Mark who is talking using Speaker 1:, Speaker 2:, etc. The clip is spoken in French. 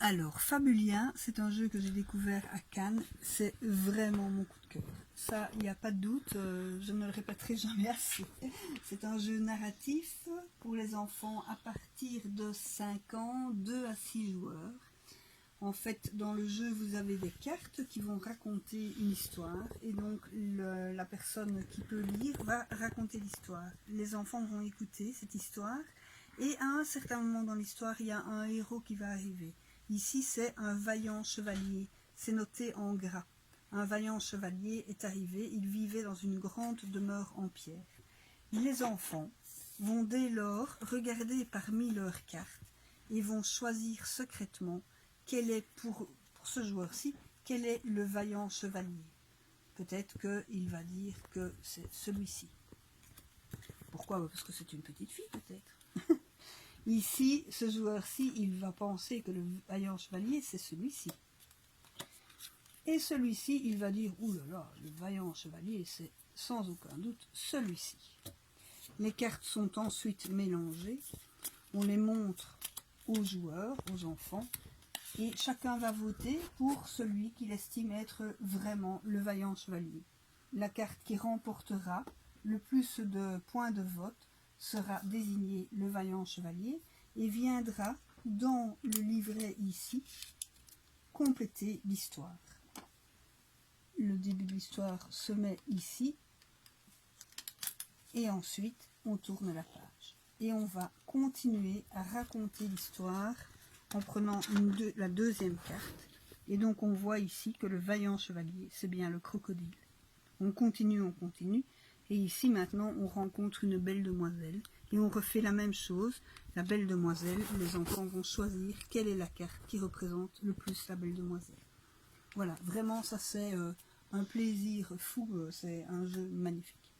Speaker 1: Alors, Fabulia, c'est un jeu que j'ai découvert à Cannes. C'est vraiment mon coup de cœur. Ça, il n'y a pas de doute, je ne le répéterai jamais assez. C'est un jeu narratif pour les enfants à partir de 5 ans, 2 à 6 joueurs. En fait, dans le jeu, vous avez des cartes qui vont raconter une histoire. Et donc, la personne qui peut lire va raconter l'histoire. Les enfants vont écouter cette histoire. Et à un certain moment dans l'histoire, il y a un héros qui va arriver. Ici, c'est un vaillant chevalier. C'est noté en gras. Un vaillant chevalier est arrivé. Il vivait dans une grande demeure en pierre. Les enfants vont dès lors regarder parmi leurs cartes et vont choisir secrètement quel est, pour ce joueur-ci, quel est le vaillant chevalier. Peut-être qu'il va dire que c'est celui-ci. Pourquoi? Parce que c'est une petite fille, peut-être. Ici, ce joueur-ci, il va penser que le vaillant chevalier, c'est celui-ci. Et celui-ci, il va dire, ouh là là, le vaillant chevalier, c'est sans aucun doute celui-ci. Les cartes sont ensuite mélangées, on les montre aux joueurs, aux enfants, et chacun va voter pour celui qu'il estime être vraiment le vaillant chevalier. La carte qui remportera le plus de points de vote sera désigné le vaillant chevalier et viendra dans le livret ici compléter l'histoire. Le début de l'histoire se met ici et ensuite on tourne la page et on va continuer à raconter l'histoire en prenant la deuxième carte. Et donc on voit ici que le vaillant chevalier, c'est bien le crocodile. On continue, et ici maintenant on rencontre une belle demoiselle et on refait la même chose. La belle demoiselle, les enfants vont choisir quelle est la carte qui représente le plus la belle demoiselle. Voilà, vraiment ça c'est un plaisir fou, c'est un jeu magnifique.